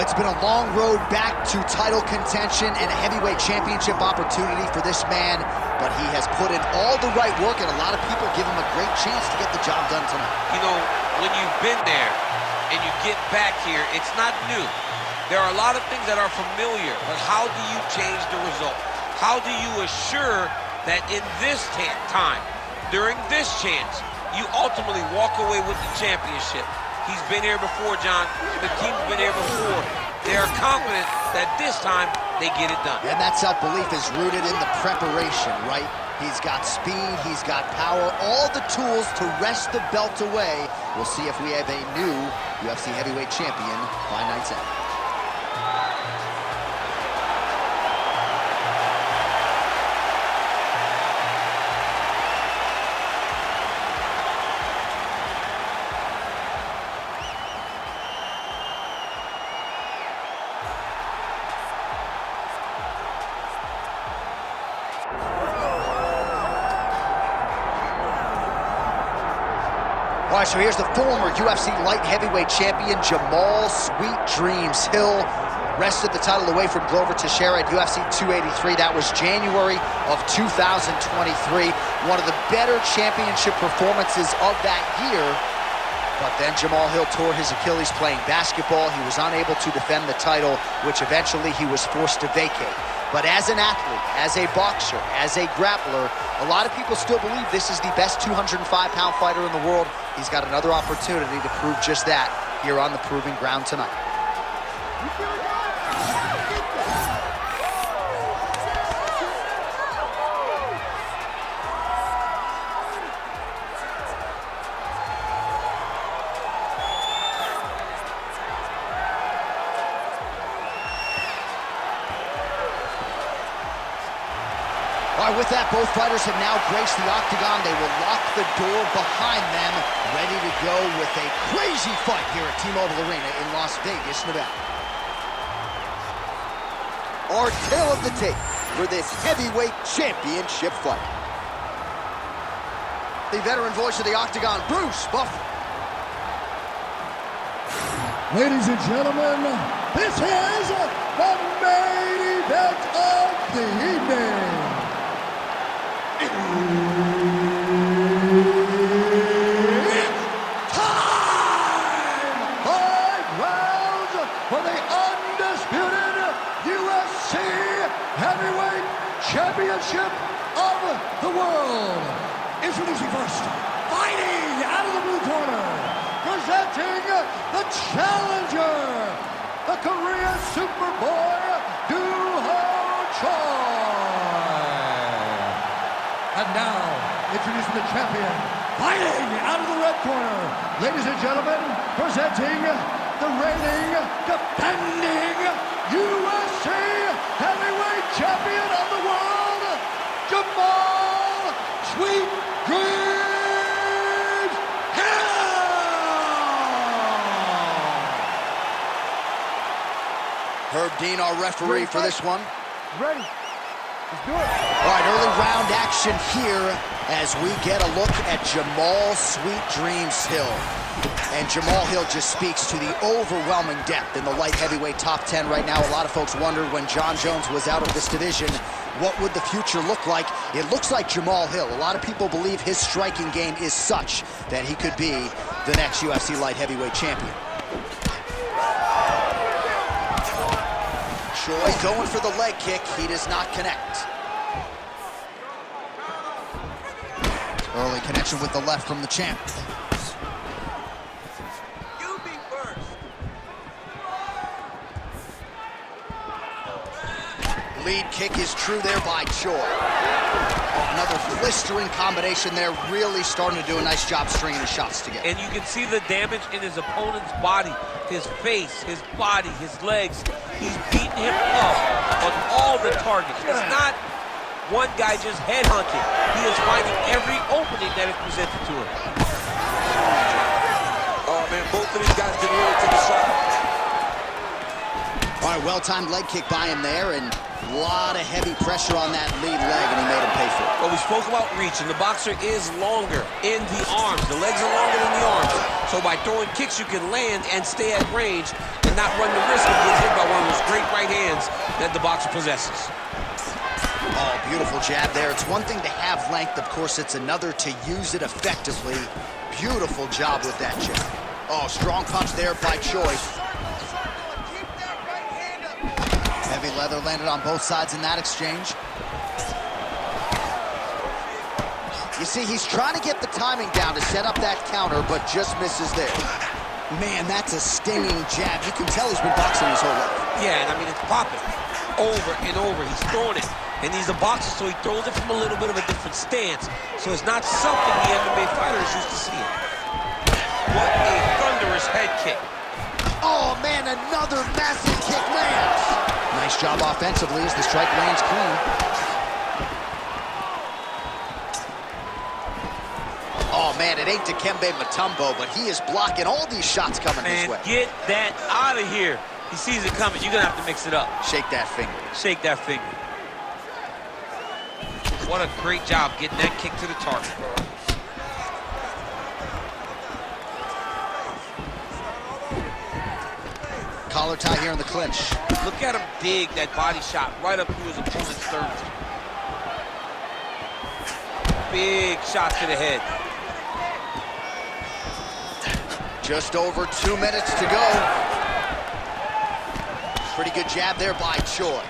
It's been a long road back to title contention and a heavyweight championship opportunity for this man, but he has put in all the right work, and a lot of people give him a great chance to get the job done tonight. You know, when you've been there and you get back here, it's not new. There are a lot of things that are familiar, but how do you change the result? How do you assure that in this time, during this chance, you ultimately walk away with the championship? He's been here before, John. The team's been here before. They are confident that this time they get it done. And that self-belief is rooted in the preparation, right? He's got speed, he's got power, all the tools to wrest the belt away. We'll see if we have a new UFC heavyweight champion by night's end. All right, so here's the former UFC light heavyweight champion, Jamal Sweet Dreams Hill. Wrested the title away from Glover Teixeira at UFC 283. That was January of 2023. One of the better championship performances of that year. But then Jamal Hill tore his Achilles playing basketball. He was unable to defend the title, which eventually he was forced to vacate. But as an athlete, as a boxer, as a grappler, a lot of people still believe this is the best 205-pound fighter in the world. He's got another opportunity to prove just that here on the proving ground tonight. All right, with that, both fighters have now graced the octagon. They will lock the door behind them, ready to go with a crazy fight here at T-Mobile Arena in Las Vegas, Nevada. Our tale of the tape for this heavyweight championship fight. The veteran voice of the octagon, Bruce Buffer. Ladies and gentlemen, this is the main event of the evening. It's time! 5 rounds for the undisputed UFC Heavyweight Championship of the world. Introducing first, fighting out of the blue corner, presenting the challenger, the Korean Superboy, Doo-Ho Choi. And now, introducing the champion, fighting out of the red corner, ladies and gentlemen, presenting the reigning, defending UFC Heavyweight Champion of the world, Jamal Sweet Dreams Hill! Herb Dean, our referee for this one. Ready? Let's do it. All right, early round action here as we get a look at Jamal Sweet Dreams Hill. And Jamal Hill just speaks to the overwhelming depth in the light heavyweight top 10 right now. A lot of folks wondered when John Jones was out of this division, what would the future look like? It looks like Jamal Hill. A lot of people believe his striking game is such that he could be the next UFC light heavyweight champion. Choi going for the leg kick. He does not connect. Early connection with the left from the champ. You be first. Lead kick is true there by Choi. Another blistering combination there, really starting to do a nice job stringing his shots together. And you can see the damage in his opponent's body, his face, his body, his legs. He's beating him up on all the targets. It's not one guy just headhunting. He is finding every opening that is presented to him. Oh, man, both of these guys can really take a shot. All right, well-timed leg kick by him there, and A lot of heavy pressure on that lead leg, and he made him pay for it. Well, we spoke about reach, and the boxer is longer in the arms. The legs are longer than the arms. So by throwing kicks, you can land and stay at range and not run the risk of getting hit by one of those great right hands that the boxer possesses. Oh, beautiful jab there. It's one thing to have length. Of course, it's another to use it effectively. Beautiful job with that jab. Oh, strong punch there by Choi. Heavy leather landed on both sides in that exchange. You see, he's trying to get the timing down to set up that counter, but just misses there. Man, that's a stinging jab. You can tell he's been boxing his whole life. Yeah, and I mean, it's popping over and over. He's throwing it, and he's a boxer, so he throws it from a little bit of a different stance. So it's not something the MMA fighter is used to seeing. What a thunderous head kick. Oh, man, another massive kick lands. Nice job offensively as the strike lands clean. Oh, man, it ain't Dikembe Mutombo, but he is blocking all these shots coming his way. Get that out of here. He sees it coming. You're going to have to mix it up. Shake that finger. Shake that finger. What a great job getting that kick to the target. Collar tie here in the clinch. Look at him dig that body shot right up through his opponent's sternum. Big shot to the head. Just over 2 minutes to go. Pretty good jab there by Choi.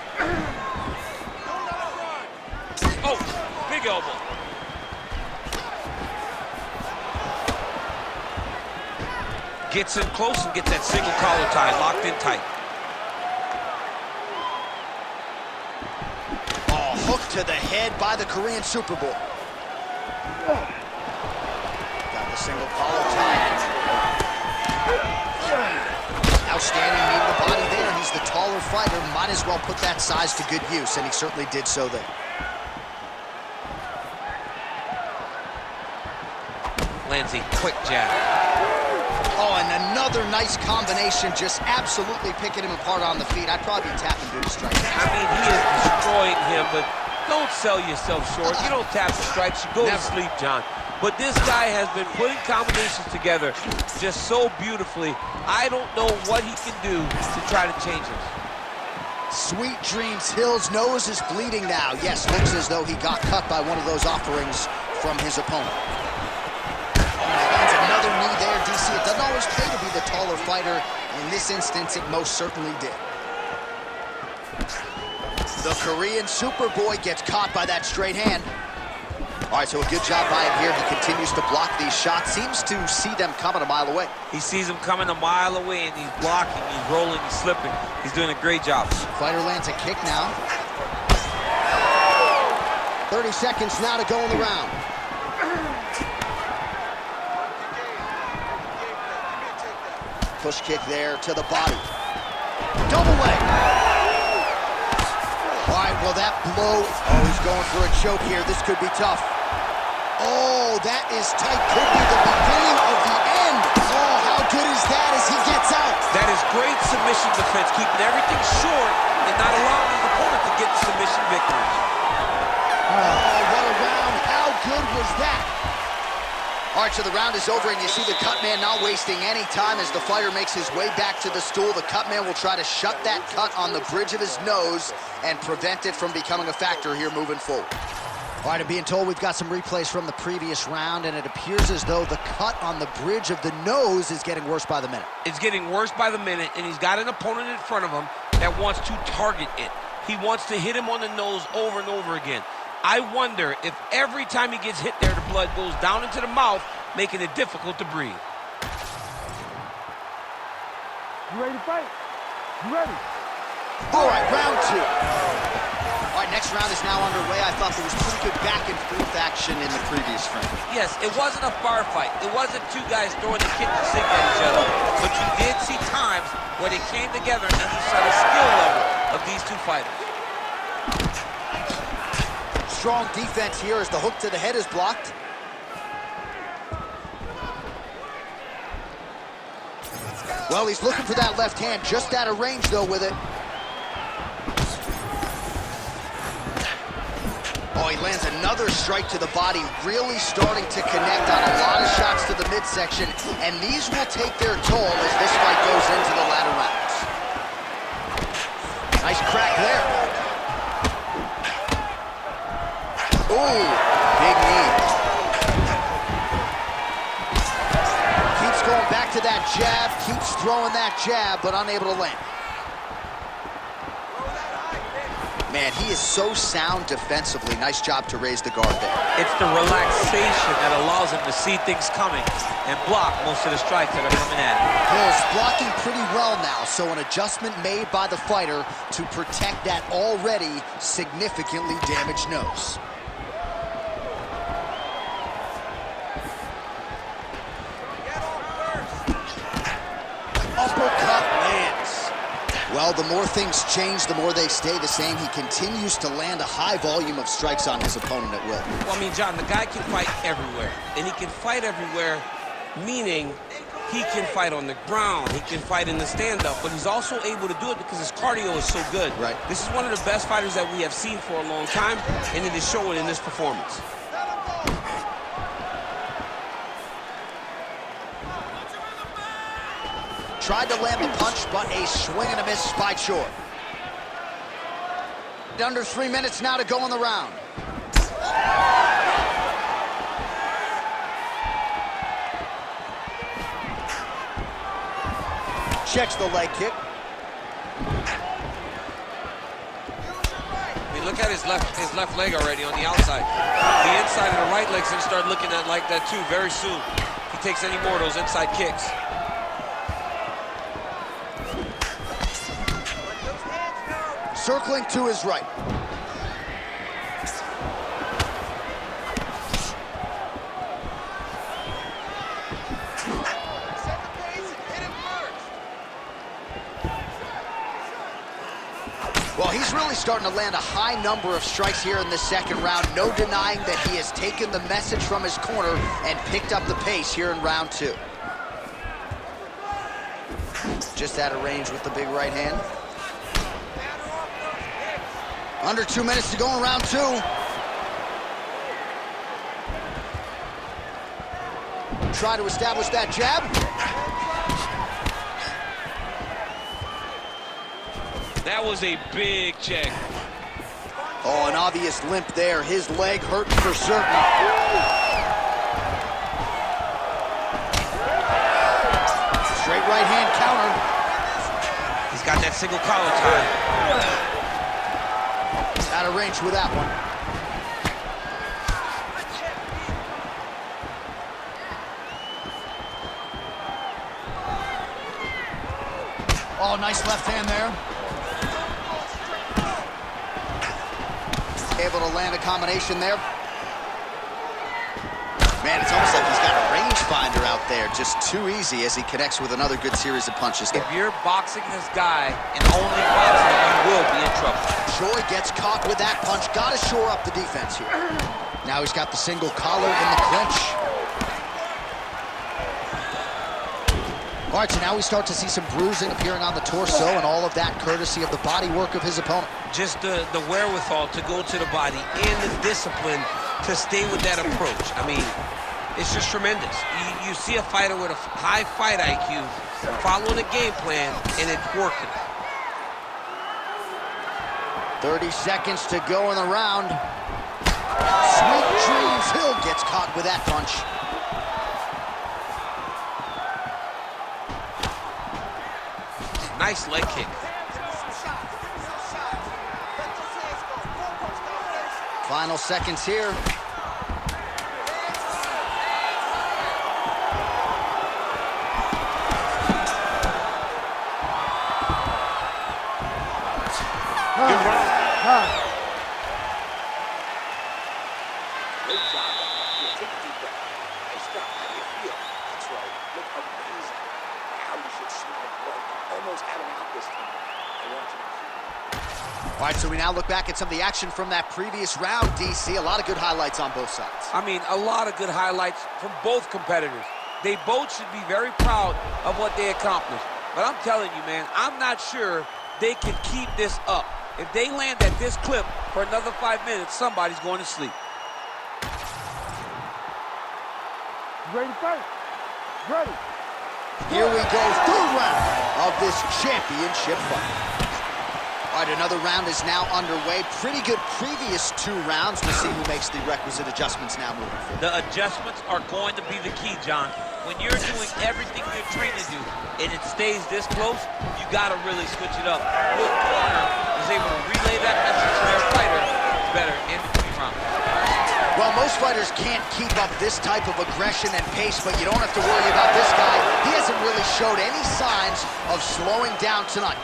Oh, big elbow. Gets in close and gets that single collar tie locked in tight. Oh, hook to the head by the Korean Superboy. Got the single collar tie. Outstanding knee to the body there. He's the taller fighter. Might as well put that size to good use, and he certainly did so there. Lands a quick jab. Oh, and another nice combination, just absolutely picking him apart on the feet. I'd probably be tapping due to strike. I mean, he is destroying him, but don't sell yourself short. You don't tap the strikes, you go to sleep, John. But this guy has been putting combinations together just so beautifully. I don't know what he can do to try to change this. Sweet dreams. Hill's nose is bleeding now. Yes, looks as though he got cut by one of those offerings from his opponent. Oh, and lands another knee there, DC. It doesn't always pay to be the taller fighter. In this instance, it most certainly did. The Korean Superboy gets caught by that straight hand. All right, so a good job by him here. He continues to block these shots. Seems to see them coming a mile away. He sees them coming a mile away, and he's blocking, he's rolling, he's slipping. He's doing a great job. Fighter lands a kick now. 30 seconds now to go in the round. Push kick there to the body. Double leg. All right, well, that blow. Oh, he's going for a choke here. This could be tough. Oh, that is tight. Could be the beginning of the end. Oh, how good is that as he gets out? That is great submission defense, keeping everything short and not allowing his opponent to get submission victories. Oh, what a round. How good was that? All right, so the round is over, and you see the cut man not wasting any time as the fighter makes his way back to the stool. The cut man will try to shut that cut on the bridge of his nose and prevent it from becoming a factor here moving forward. All right, I'm being told we've got some replays from the previous round, and it appears as though the cut on the bridge of the nose is getting worse by the minute. It's getting worse by the minute, and he's got an opponent in front of him that wants to target it. He wants to hit him on the nose over and over again. I wonder if every time he gets hit there, the blood goes down into the mouth, making it difficult to breathe. You ready to fight? You ready? All right, round two. All right, next round is now underway. I thought there was pretty good back and forth action in the previous frame. Yes, it wasn't a bar fight. It wasn't two guys throwing the kitchen sink at each other. But you did see times where they came together and you saw the skill level of these two fighters. Strong defense here as the hook to the head is blocked. Well, he's looking for that left hand, just out of range, though, with it. Oh, he lands another strike to the body, really starting to connect on a lot of shots to the midsection, and these will take their toll as this fight goes into the latter rounds. Nice crack there. Ooh, big knee. Keeps going back to that jab, keeps throwing that jab, but unable to land. Man, he is so sound defensively. Nice job to raise the guard there. It's the relaxation that allows him to see things coming and block most of the strikes that are coming at him. Hill's blocking pretty well now, so an adjustment made by the fighter to protect that already significantly damaged nose. Uppercut lands. Well, the more things change, the more they stay the same. He continues to land a high volume of strikes on his opponent at will. Well, I mean, John, the guy can fight everywhere. And he can fight everywhere, meaning he can fight on the ground, he can fight in the stand-up, but he's also able to do it because his cardio is so good. Right. This is one of the best fighters that we have seen for a long time, and it is showing in this performance. Tried to land the punch, but a swing and a miss spied short. Under 3 minutes now to go in the round. Checks the leg kick. I mean, look at his left leg already on the outside. The inside of the right leg's gonna start looking at like that too very soon. If he takes any more of those inside kicks. Circling to his right. Well, he's really starting to land a high number of strikes here in the second round. No denying that he has taken the message from his corner and picked up the pace here in round two. Just out of range with the big right hand. Under 2 minutes to go in round two. Try to establish that jab. That was a big check. Oh, an obvious limp there. His leg hurt for certain. Straight right hand counter. He's got that single collar tie. Out of range with that one. Oh, nice left hand there. Able to land a combination there. Man, it's almost like he's got a rangefinder out there. Just too easy as he connects with another good series of punches. If you're boxing this guy and only boxing him, you will be in trouble. Joy gets caught with that punch. Got to shore up the defense here. Now he's got the single collar in the clinch. All right, so now we start to see some bruising appearing on the torso, and all of that courtesy of the body work of his opponent. Just the wherewithal to go to the body and the discipline to stay with that approach. I mean, it's just tremendous. You see a fighter with a high fight IQ following a game plan, and it's working. 30 seconds to go in the round. Sweet dreams. Hill gets caught with that punch. Nice leg kick. Final seconds here. Great job. Here, take a deep breath. Hey, stop. How do you feel? That's right. Look amazing. Now you should smell blood. Almost had him out this time. I want you to keep. All right, so we now look back at some of the action from that previous round, DC. A lot of good highlights on both sides. I mean, a lot of good highlights from both competitors. They both should be very proud of what they accomplished. But I'm telling you, man, I'm not sure they can keep this up. If they land at this clip for another 5 minutes, somebody's going to sleep. You ready to fight? Ready. Here we go, third round of this championship fight. All right, another round is now underway. Pretty good previous 2 rounds. We'll see who makes the requisite adjustments now moving forward. The adjustments are going to be the key, John. When you're doing everything you're trained to do and it stays this close, you got to really switch it up. Good corner is able to relay that message to their fighter better in between rounds. Well, most fighters can't keep up this type of aggression and pace, but you don't have to worry about this guy. He hasn't really showed any signs of slowing down tonight.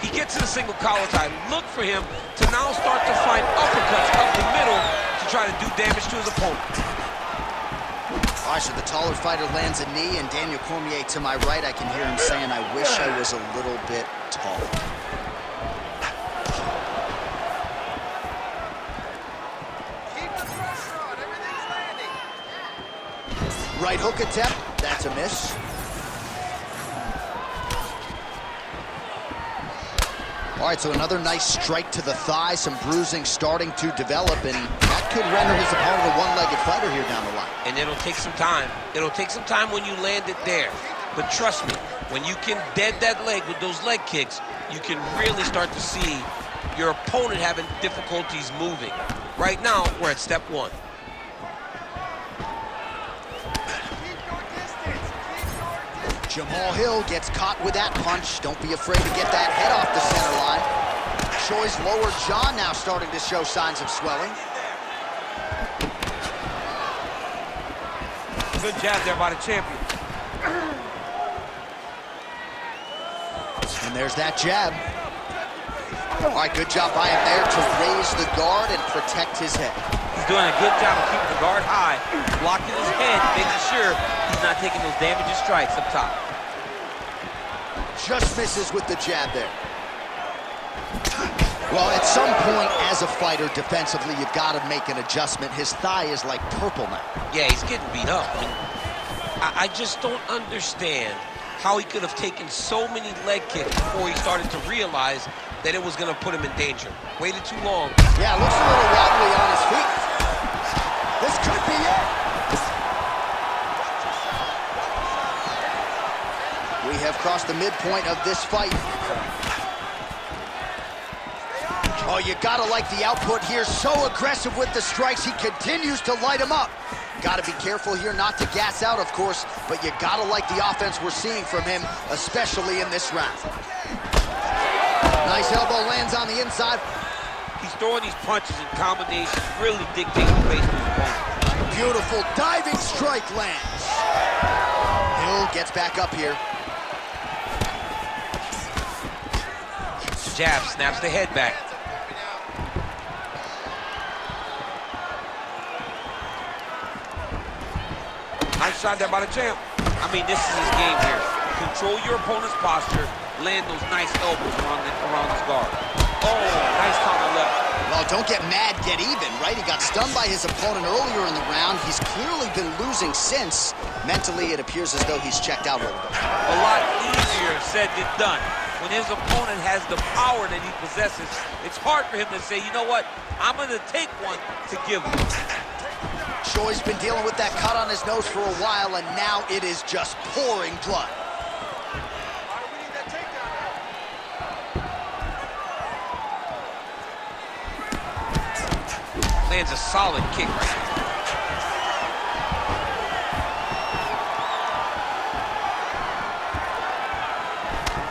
He gets to the single collar tie. Look for him to now start to find uppercuts up the middle to try to do damage to his opponent. All right, so the taller fighter lands a knee, and Daniel Cormier to my right, I can hear him saying, I wish I was a little bit taller. Keep the pressure on. Everything's landing. Right hook attempt, that's a miss. All right, so another nice strike to the thigh, some bruising starting to develop, and that could render his opponent a one-legged fighter here down the line. And it'll take some time. It'll take some time when you land it there. But trust me, when you can dead that leg with those leg kicks, you can really start to see your opponent having difficulties moving. Right now, we're at step 1. Jamal Hill gets caught with that punch. Don't be afraid to get that head off the center line. Choi's lower jaw now starting to show signs of swelling. Good jab there by the champion. And there's that jab. All right, good job by him there to raise the guard and protect his head. He's doing a good job of keeping the guard high, blocking his head, making sure he's not taking those damaging strikes up top. Just misses with the jab there. Well, at some point as a fighter defensively, you've got to make an adjustment. His thigh is like purple now. Yeah, he's getting beat up. I mean, I just don't understand how he could have taken so many leg kicks before he started to realize that it was going to put him in danger. Waited too long. Yeah, looks a little wobbly on his feet. This could be it. We have crossed the midpoint of this fight. Oh, you gotta like the output here. So aggressive with the strikes. He continues to light him up. Gotta be careful here not to gas out, of course, but you gotta like the offense we're seeing from him, especially in this round. Nice elbow lands on the inside. He's throwing these punches in combination, really dictating the pace of his opponent. Beautiful diving strike lands. Hill gets back up here. Jab snaps the head back. Nice shot there by the champ. I mean, this is his game here. Control your opponent's posture, land those nice elbows around his guard. Oh, nice counter left. Well, don't get mad, get even, right? He got stunned by his opponent earlier in the round. He's clearly been losing since. Mentally, it appears as though he's checked out a little bit. A lot easier said than done. When his opponent has the power that he possesses, it's hard for him to say, you know what, I'm going to take one to give him. Choi's been dealing with that cut on his nose for a while, and now it is just pouring blood. Lands a solid kick right here.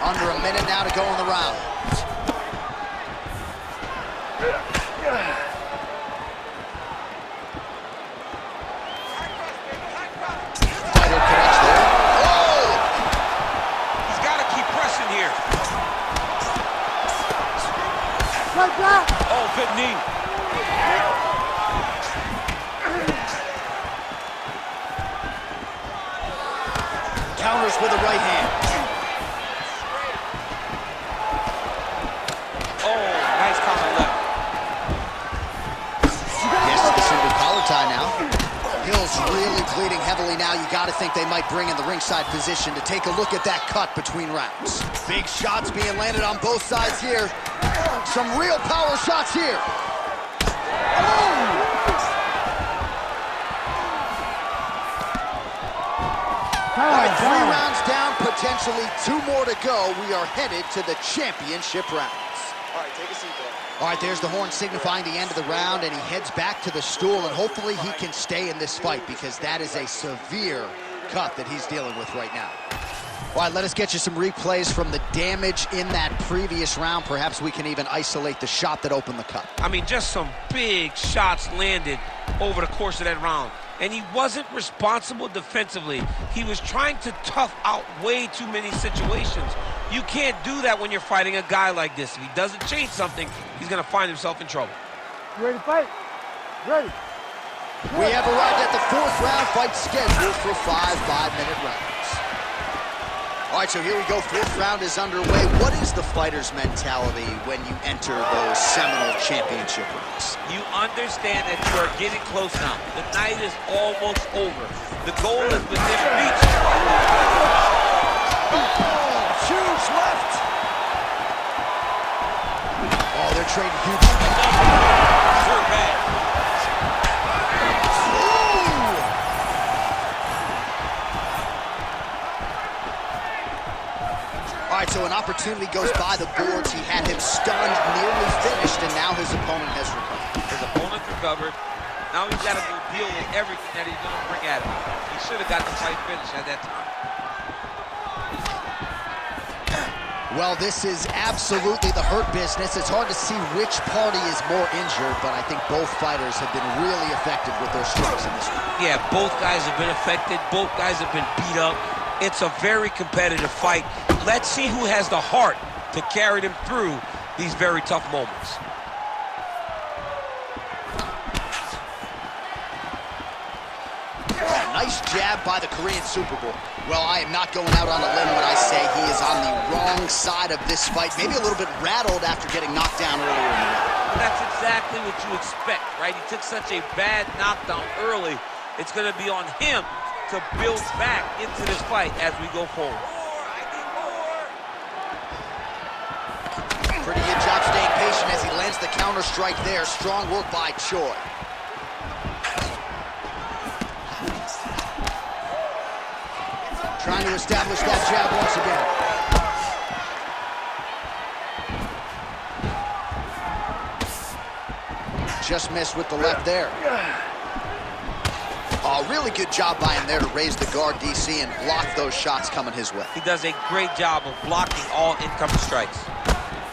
Under a minute now to go in the round. Fighter connects there. Oh! He's got to keep pressing here. Right back. Oh, good knee. Counters with a right hand. Nice counter left. Gets to the single collar tie now. Hill's really bleeding heavily now. You got to think they might bring in the ringside physician to take a look at that cut between rounds. Big shots being landed on both sides here. Some real power shots here. Oh! All right, 3 rounds down, potentially 2 more to go. We are headed to the championship rounds. All right, take a seat, bro. All right, there's the horn signifying the end of the round, and he heads back to the stool, and hopefully he can stay in this fight because that is a severe cut that he's dealing with right now. All right, let us get you some replays from the damage in that previous round. Perhaps we can even isolate the shot that opened the cut. I mean, just some big shots landed over the course of that round. And he wasn't responsible defensively. He was trying to tough out way too many situations. You can't do that when you're fighting a guy like this. If he doesn't change something, he's going to find himself in trouble. You ready to fight? Ready. We have arrived at the 4th round, fight scheduled for 5 5-minute rounds. All right, so here we go. 4th round is underway. What is the fighter's mentality when you enter those seminal championship rounds? You understand that you are getting close now. The night is almost over. The goal is within reach. Huge left. Oh, they're trading huge. Sure bad. All right, so an opportunity goes by the boards. He had him stunned, nearly finished, and now his opponent has recovered. His opponent recovered. Now he's got to go deal with everything that he's going to bring at him. He should have got the fight finished at that time. Well, this is absolutely the hurt business. It's hard to see which party is more injured, but I think both fighters have been really effective with their strikes in this one. Yeah, both guys have been affected. Both guys have been beat up. It's a very competitive fight. Let's see who has the heart to carry them through these very tough moments. Nice jab by the Korean Super Bowl. Well, I am not going out on a limb when I say he is on the wrong side of this fight. Maybe a little bit rattled after getting knocked down earlier in the round. That's exactly what you expect, right? He took such a bad knockdown early. It's going to be on him to build back into this fight as we go forward. Pretty good job staying patient as he lands the counter strike there. Strong work by Choi. Trying to establish that jab once again. Just missed with the left there. Oh, really good job by him there to raise the guard, DC, and block those shots coming his way. He does a great job of blocking all incoming strikes.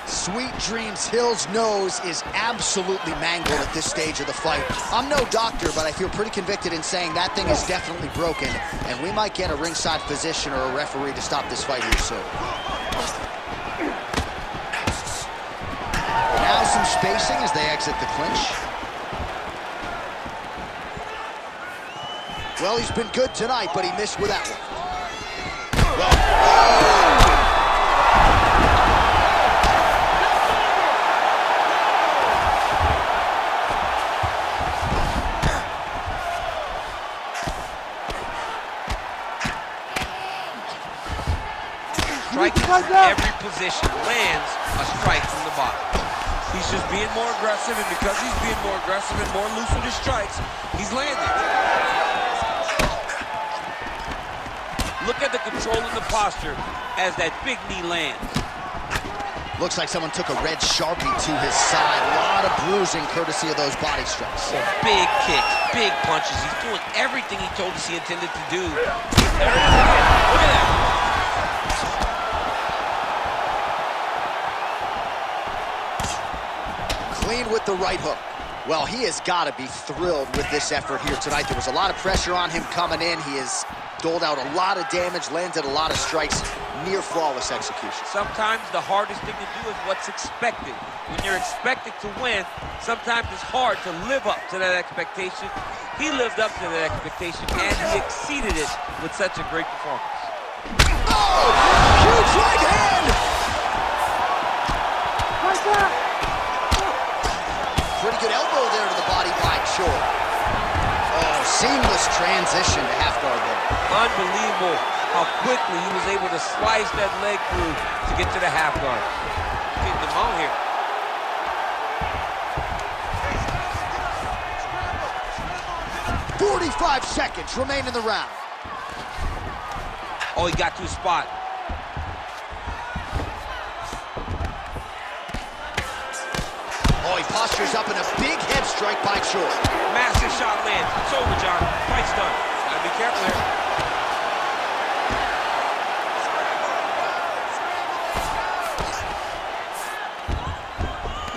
Sweet Dreams Hill's nose is absolutely mangled at this stage of the fight. I'm no doctor, but I feel pretty convicted in saying that thing is definitely broken, and we might get a ringside physician or a referee to stop this fight here soon. Now some spacing as they exit the clinch. Well, he's been good tonight, but he missed with that one. Striking from every position, lands a strike from the bottom. He's just being more aggressive, and because he's being more aggressive and more loose with his strikes, he's landing. Look at the control in the posture as that big knee lands. Looks like someone took a red Sharpie to his side. A lot of bruising courtesy of those body strikes. Big kicks, big punches. He's doing everything he told us he intended to do. Look at that. Clean with the right hook. Well, he has got to be thrilled with this effort here tonight. There was a lot of pressure on him coming in. He has doled out a lot of damage, landed a lot of strikes, near flawless execution. Sometimes the hardest thing to do is what's expected. When you're expected to win, sometimes it's hard to live up to that expectation. He lived up to that expectation, and he exceeded it with such a great performance. Oh! Huge right hand! Right there. Pretty good elbow there to the body by Choi. Oh, Seamless transition to half guard there. Unbelievable how quickly he was able to slice that leg through to get to the half guard. Getting them out here. 45 seconds remain in the round. Oh, he got to his spot. Oh, he postures up in a big head strike by Choi. Massive shot lands. It's over, John. Fight's done. Gotta be careful here.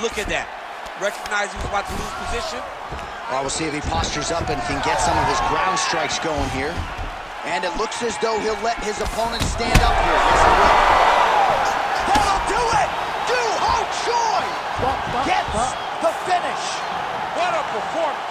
Look at that. Recognized he was about to lose position. Well, we'll see if he postures up and can get some of his ground strikes going here. And it looks as though he'll let his opponent stand up here. Yes, he will. That'll do it! Doo-Ho Choi gets the finish. What a performance.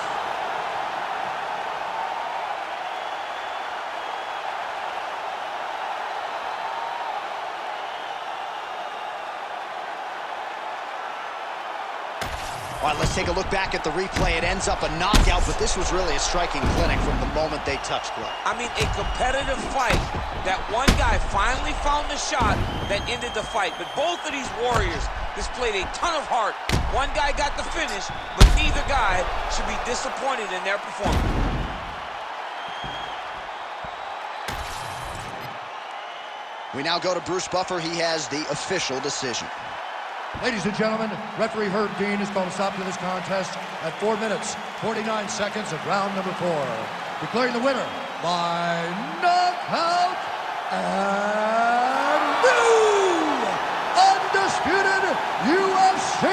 All right, let's take a look back at the replay. It ends up a knockout, but this was really a striking clinic from the moment they touched glove. I mean, a competitive fight that one guy finally found the shot that ended the fight. But both of these warriors displayed a ton of heart. One guy got the finish, but neither guy should be disappointed in their performance. We now go to Bruce Buffer. He has the official decision. Ladies and gentlemen, referee Herb Dean has called a stop to this contest at 4 minutes, 49 seconds of round number 4. Declaring the winner by knockout and new undisputed UFC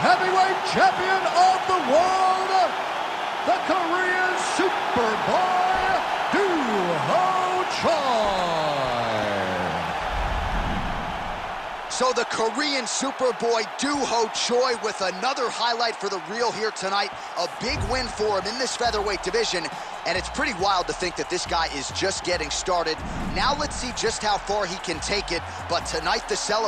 heavyweight champion of the world, the Korean Superboy, Doo-Ho Choi. So the Korean Superboy Doo-Ho Choi with another highlight for the reel here tonight. A big win for him in this featherweight division. And it's pretty wild to think that this guy is just getting started. Now let's see just how far he can take it. But tonight the celebration